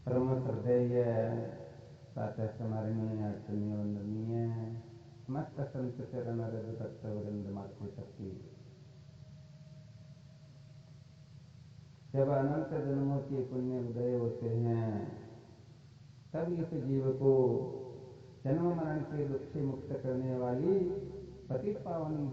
परम श्रद्धेय प्रातः स्मरणीय अर्चनीय वंदनीय समस्त संत चरण रज भक्त वृंद माथे पट्टी। जब अनंत जन्मों के पुण्य उदय होते हैं तब इस जीव को जन्म मरण के दुख से मुक्त करने वाली पतित पावनी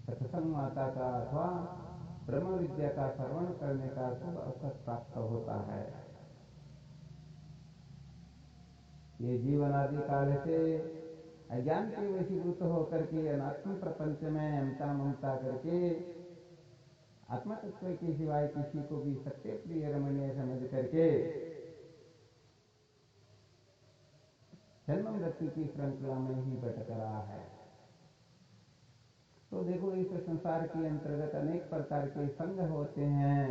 सत्संग माता का अथवा ब्रह्म विद्या का श्रवण करने का शुभ अवसर प्राप्त होता है। ये जीवन आदि काल से अज्ञान के वशीभूत होकर के अनात्म प्रपंच में अमता ममता करके आत्म तत्व के सिवाय किसी को भी सत्य प्रिय रमणीय समझ करके जन्म मृत्यु की श्रृंखला में ही भटक रहा है। तो देखो, इस संसार के अंतर्गत अनेक प्रकार के संग होते हैं।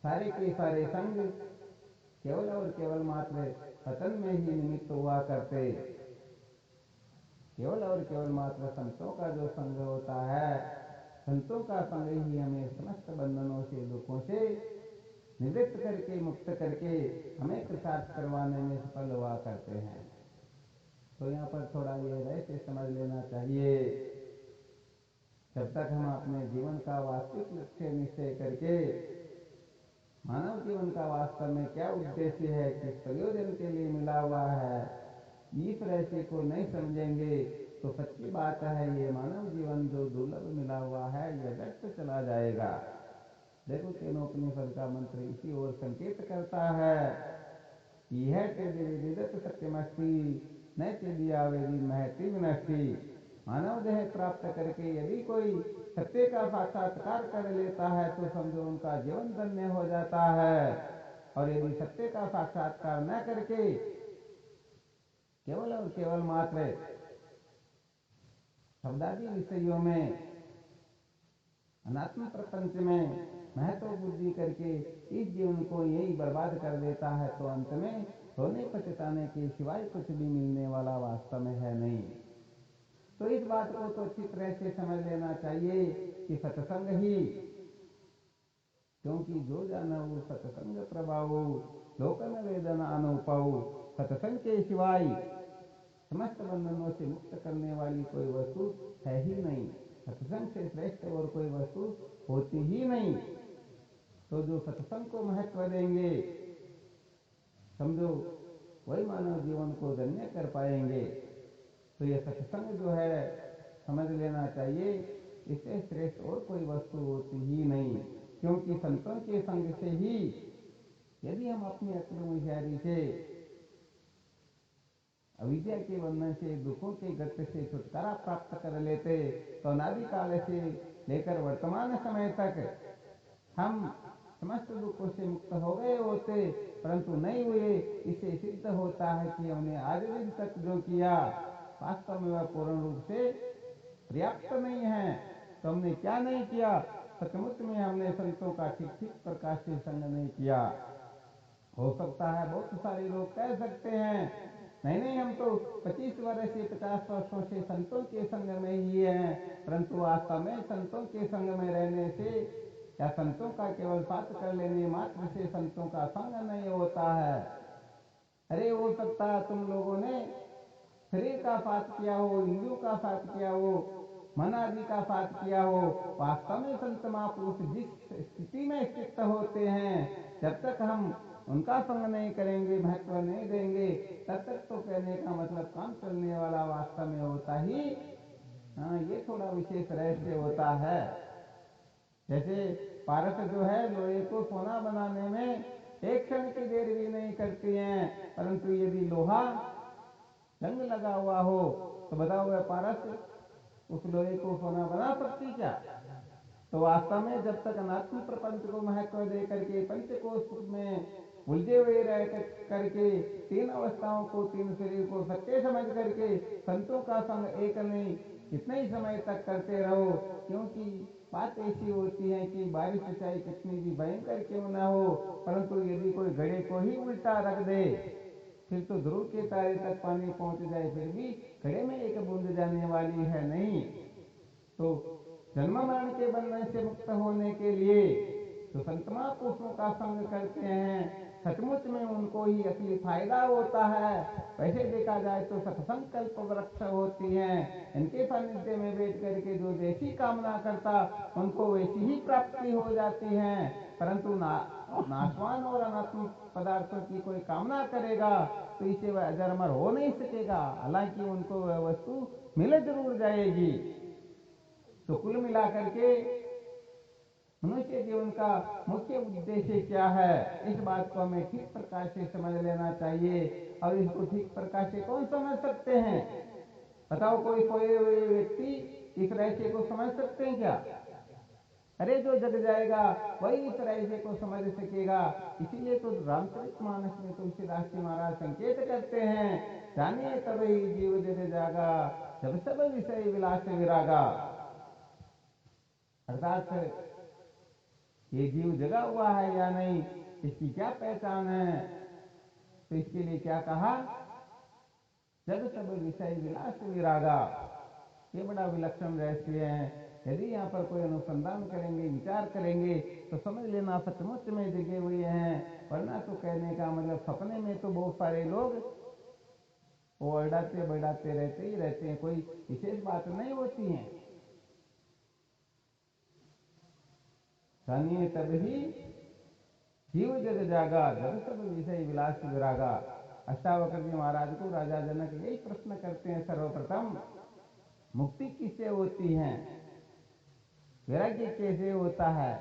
सारे के सारे संग केवल और केवल मात्र पतन में ही निमित्त हुआ करते। केवल और केवल मात्र संतों का जो संग होता है, संतों का संग ही हमें समस्त बंधनों से दुखों से निवृत्त करके मुक्त करके हमें कृतार्थ करवाने में सफल हुआ करते हैं। तो यहाँ पर थोड़ा ये रहस्य समझ लेना चाहिए। जब तक हम अपने जीवन का वास्तविक लक्ष्य निश्चय करके मानव जीवन का वास्तव में क्या उद्देश्य है, किस प्रयोजन के लिए मिला हुआ है, इस रहस्य को नहीं समझेंगे तो सच्ची बात है ये मानव जीवन जो दुर्लभ मिला हुआ है यह व्यर्थ चला जाएगा। देखो, केनोपनिषद का मंत्र इसी ओर संकेत करता है। यह चेदिदत सत्यमस्ति न चेदिया वेदी महति विनष्टि। मानव देह प्राप्त करके यदि कोई सत्य का साक्षात्कार कर लेता है तो समझो उनका जीवन धन्य हो जाता है। और यदि सत्य का साक्षात्कार न करके केवल और केवल मात्र शब्दादि विषयों में अनात्म प्रपंच में महत्व बुद्धि करके इस जीवन को यही बर्बाद कर देता है तो अंत में रोने पछताने के सिवाय कुछ भी मिलने वाला वास्तव में है नहीं। तो इस बात को तो अच्छी तरह से समझ लेना चाहिए कि सत्संग ही, क्योंकि जो जानऊ सत्संग प्रभाऊ लोकन वेदना अनुपाऊ। सत्संग के सिवाय समस्त बंधनों से मुक्त करने वाली कोई वस्तु है ही नहीं। सत्संग से श्रेष्ठ और कोई वस्तु होती ही नहीं। तो जो सत्संग को महत्व देंगे समझो वही मानव जीवन को धन्य कर पाएंगे। तो यह सत्संग जो है समझ लेना चाहिए, इससे श्रेष्ठ और कोई वस्तु होती ही नहीं। क्योंकि संतों के संग से ही यदि हम अपनी अक्ल होशियारी से अविद्या के बंधन से दुखों के गत से छुटकारा प्राप्त कर लेते तो अनादि काल से लेकर वर्तमान समय तक हम समस्त दुखों से मुक्त हो गए होते, परंतु नहीं हुए। इससे सिद्ध होता है कि हमने आज दिन तक जो किया वास्तव में वह पूर्ण रूप से पर्याप्त नहीं है। तो हमने क्या नहीं किया? सचमुच में हमने संतों का ठीक ठीक प्रकाश से संग नहीं किया। हो सकता है बहुत सारे लोग कह सकते हैं नहीं नहीं, हम तो 25 वर्ष से 50 वर्षों से संतों के संग में ही हैं, परंतु वास्तव में संतों के संग में रहने से या संतों का केवल साथ कर लेने मात्र से संतों का संग नहीं होता है। अरे हो सकता है तुम लोगों ने शरीर का साथ किया हो, इंद्रियों का साथ किया हो, मन आदि का साथ किया हो। वास्तव में संत महापुरुष जिस स्थिति में स्थित होते हैं, जब तक हम उनका संग नहीं करेंगे, महत्व नहीं देंगे, तब तक तो कहने का मतलब काम चलने वाला वास्तव में होता ही हाँ, ये थोड़ा विशेष रहस्य होता है। जैसे पारस जो है लोहे को सोना बनाने में एक क्षण की देर भी नहीं करती हैं, परंतु यदि लोहा जंग लगा हुआ हो तो बताओ वह पारस उस लोहे को सोना बना सकती क्या? तो वास्तव में जब तक अनात्म प्रपंच को महत्व दे करके पंचकोश में उलझे हुए रह करके तीन अवस्थाओं को, तीन शरीर को सत्य समझ करके संतों का संग एक नहीं कितने ही समय तक करते रहो। क्योंकि बात ऐसी होती है कि बारिश चाहे कितनी भी भयंकर क्यों ना हो, परंतु यदि कोई घड़े को ही उल्टा रख दे फिर तो ध्रुव के तारे तक पानी पहुंच जाए फिर भी घड़े में एक बूंद जाने वाली है नहीं। तो जन्म मरण के बंधन से मुक्त होने के लिए तो संत महापुरुषों का संग करते हैं, सचमुच में उनको ही असली फायदा होता है। वैसे देखा जाए तो सत्संकल्प वृक्ष होती हैं, इनके सानिध्य में बैठ करके जो जैसी कामना करता उनको वैसी ही प्राप्ति हो जाती है। परंतु नाशवान और अनात्म पदार्थों की कोई कामना करेगा तो इसे वह अजर अमर हो नहीं सकेगा, हालांकि उनको वह वस्तु मिल जरूर जाएगी। तो कुल मिलाकर के मनुष्य जीवन का मुख्य उद्देश्य क्या है, इस बात को हमें ठीक प्रकार से समझ लेना चाहिए। और इसको ठीक प्रकार से कौन समझ सकते हैं? बताओ, कोई सोए हुए व्यक्ति इस रहस्य को समझ सकते हैं क्या? अरे जो जग जाएगा वही इस रहस्य को समझ सकेगा। इसीलिए तो रामचरितमानस में तुलसीदास जी महाराज संकेत करते हैं, जानिए तब ही जीव जग जागा, जब सब विषय विलास विरागा। अर्थात ये जीव जगा हुआ है या नहीं, इसकी क्या पहचान है? तो इसके लिए क्या कहा? जब सब विषय विलास विरागा। ये बड़ा विलक्षण रहस्य है। यदि यहाँ पर कोई अनुसंधान करेंगे, विचार करेंगे तो समझ लेना सचमुच में जगे हुए हैं। वरना तो कहने का मतलब सपने में तो बहुत सारे लोग वो अड़ाते बढ़ाते रहते ही रहते हैं, कोई विशेष बात नहीं होती है। जानिए तब ही जीव जग जागा, जब सब विषय विलास विरागा। अष्टावक्र जी महाराज को राजा जनक यही प्रश्न करते हैं, सर्वप्रथम मुक्ति किससे होती है, वैराग्य कैसे होता है?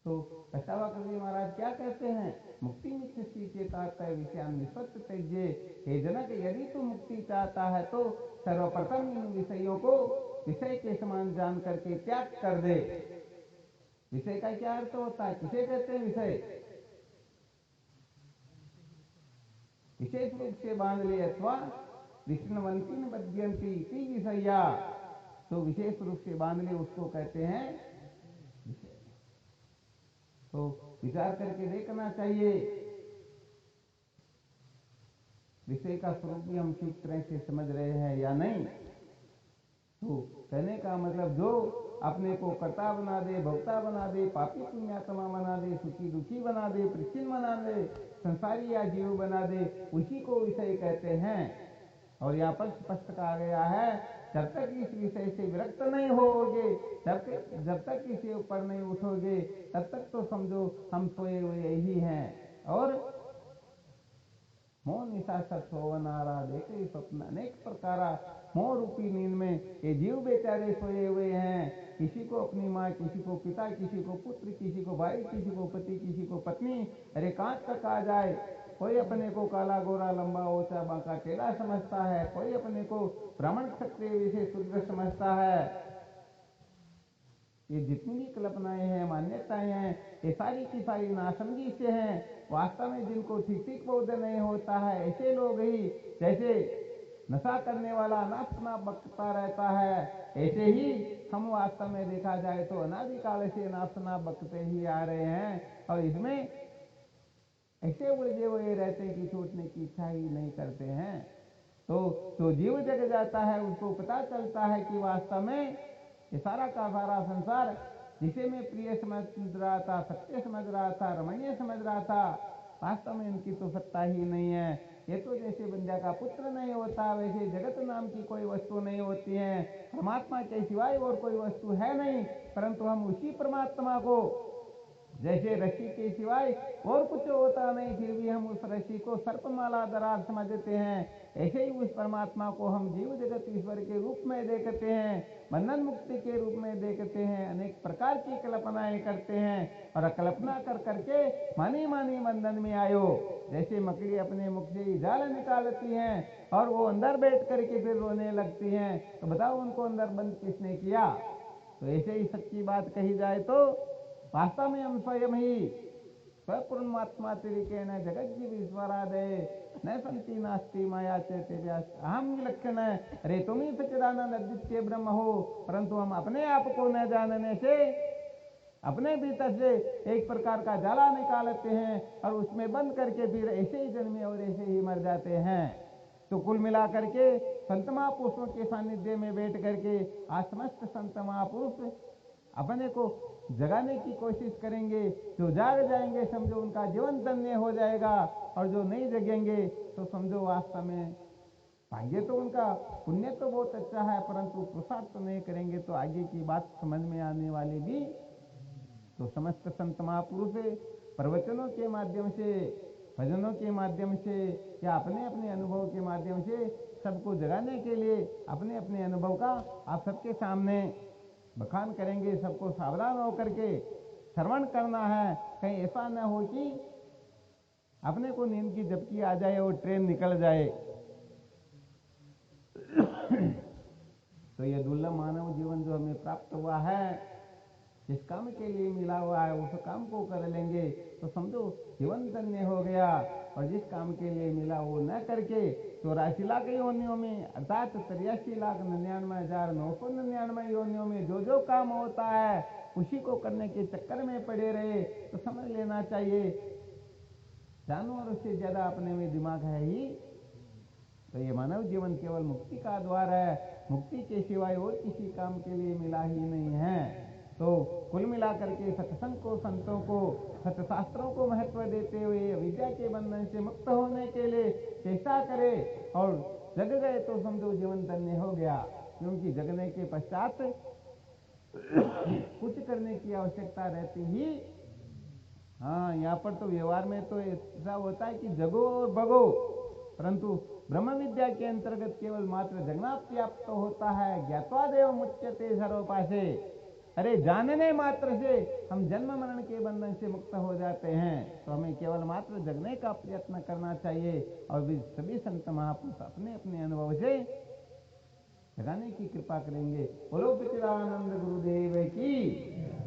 तो अष्टावक्र जी महाराज क्या कहते हैं? मुक्ति मिच्छसि चेतात्य विषयान विस्वत त्यज्य। हे जनक, यदि तू मुक्ति चाहता है तो सर्वप्रथम इन विषयों को विषय के समान जान करके त्याग कर दे। विषय का क्या अर्थ होता है? किसे कहते हैं विषय? विशेष रूप से बांध ले अथवा विष्णुवंती बद्यंती इति विषया। तो विशेष रूप से बांध ले उसको कहते हैं विषय। तो विचार करके देखना चाहिए विषय का स्वरूप भी हम ठीक तरह से समझ रहे हैं या नहीं। तो कहने का मतलब जो अपने को कर्ता बना दे, भोक्ता बना दे, पापी पुण्यात्मा बना दे, सुखी दुखी बना दे, प्रचिन्न बना दे, संसारी या जीव बना दे, उसी को विषय कहते हैं। और यहाँ पर स्पष्ट कहा गया है, जब तक इस विषय से विरक्त नहीं होगे, जब तक इसके ऊपर नहीं उठोगे, तब तक तो समझो हम सोए हुए ही हैं। और मोह निशा सत सोवनारा देखे स्वप्न अनेक प्रकारा। मोह रूपी नींद में ये जीव बेचारे सोए हुए हैं। किसी को अपनी माँ, किसी को पिता, किसी को पुत्र, किसी को भाई, किसी को पति, किसी को पत्नी, अरे कांच तक आ जाए। कोई अपने को काला गोरा लंबा ऊंचा बांका टेढ़ा समझता है, कोई अपने को ब्राह्मण क्षत्रिय विशेष शूद्र समझता है। ये जितनी भी कल्पनाएं हैं, मान्यताएं हैं, ये सारी की सारी नासमझी से हैं। वास्तव में जिनको ठीक ठीक बोध नहीं होता है, ऐसे लोग ही जैसे नशा करने वाला नाचना बकता रहता है, ऐसे ही हम वास्तव में देखा जाए तो अनादिकाल से नाचना बकते ही आ रहे हैं। और इसमें ऐसे उलझे हुए रहते हैं कि छूटने की इच्छा ही नहीं करते हैं। तो जो जीव जग जाता है उसको पता चलता है कि वास्तव में ये सारा का सारा संसार जिसे मैं प्रिय समझ रहा था, सत्य समझ रहा था, रमणीय समझ रहा था, वास्तव में इनकी तो सत्ता ही नहीं है। ये तो जैसे बंजा का पुत्र नहीं होता, वैसे जगत नाम की कोई वस्तु नहीं होती है। परमात्मा के सिवाय और कोई वस्तु है नहीं, परंतु हम उसी परमात्मा को जैसे रस्सी के सिवाय और कुछ होता नहीं, फिर भी हम उस रस्सी को सर्पमाला दरार समझते हैं। ऐसे ही उस परमात्मा को हम जीव जगत ईश्वर के रूप में देखते हैं, बंधन मुक्ति के रूप में देखते हैं, अनेक प्रकार की कल्पनाएं करते हैं। और कल्पना कर करके मानी मानी बंधन में आयो। जैसे मकड़ी अपने मुख से ही जाल निकालती हैं और वो अंदर बैठ करके फिर रोने लगती हैं, तो बताओ उनको अंदर बंद किसने किया? तो ऐसे ही सच्ची बात कही जाए तो वास्तव में हम स्वयं ही स्वपूर्णात्मा तरीके न जगत जीव ईश्वरादय न संति नास्ति माया चेते अहम विलक्षण है। अरे तुम ही सच्चिदानंद अद्वितीय ब्रह्म हो, परंतु हम अपने आप को न जानने से अपने भीतर से एक प्रकार का जाला निकालते हैं और उसमें बंद करके फिर ऐसे ही जन्मे और ऐसे ही मर जाते हैं। तो कुल मिलाकर के संत महापुरुषों के सानिध्य में बैठ करके आज समस्त संत महापुरुष अपने को जगाने की कोशिश करेंगे, जो जाग जाएंगे समझो उनका जीवन धन्य हो जाएगा, और जो नहीं जगेंगे तो समझो वास्तव में भाग्य तो उनका पुण्य तो बहुत अच्छा है, परंतु पुरुषार्थ तो नहीं करेंगे तो आगे की बात समझ में आने वाली भी। तो समस्त संत महापुरुष प्रवचनों के माध्यम से, भजनों के माध्यम से या अपने अपने अनुभव के माध्यम से सबको जगाने के लिए अपने अपने अनुभव का आप सबके सामने बखान करेंगे। सबको सावधान होकर के श्रवण करना है, कहीं ऐसा न हो कि अपने को नींद की झपकी आ जाए और ट्रेन निकल जाए। तो ये दुर्लभ मानव जीवन जो हमें प्राप्त हुआ है, जिस काम के लिए मिला हुआ है उस काम को कर लेंगे तो समझो जीवन धन्य हो गया। और जिस काम के लिए मिला वो न करके 84 लाख योनियों में अर्थात 83,99,999 योनियों में जो जो काम होता है उसी को करने के चक्कर में पड़े रहे तो समझ लेना चाहिए जानवरों से ज्यादा अपने में दिमाग है ही। तो ये मानव जीवन केवल मुक्ति का द्वार है, मुक्ति के सिवाय और किसी काम के लिए मिला ही नहीं है। तो कुल मिलाकर के सत्संग को, संतों को, सत्शास्त्रों को महत्व देते हुए विद्या के बंधन से मुक्त होने के लिए चेष्टा करे, और जग गए तो समझो जीवन धन्य हो गया। क्योंकि जगने के पश्चात कुछ करने की आवश्यकता रहती ही। हाँ, यहाँ पर तो व्यवहार में तो ऐसा होता है कि जगो और भगो, परंतु ब्रह्म विद्या के अंतर्गत केवल मात्र जगना पर्याप्त होता है। ज्ञात्वा देव मुच्यते सर्वपासे, अरे जानने मात्र से हम जन्म मरण के बंधन से मुक्त हो जाते हैं। तो हमें केवल मात्र जगने का प्रयत्न करना चाहिए, और सभी संत महापुरुष अपने अपने अनुभव से जगाने की कृपा करेंगे। बोलो सच्चिदानंद गुरुदेव की।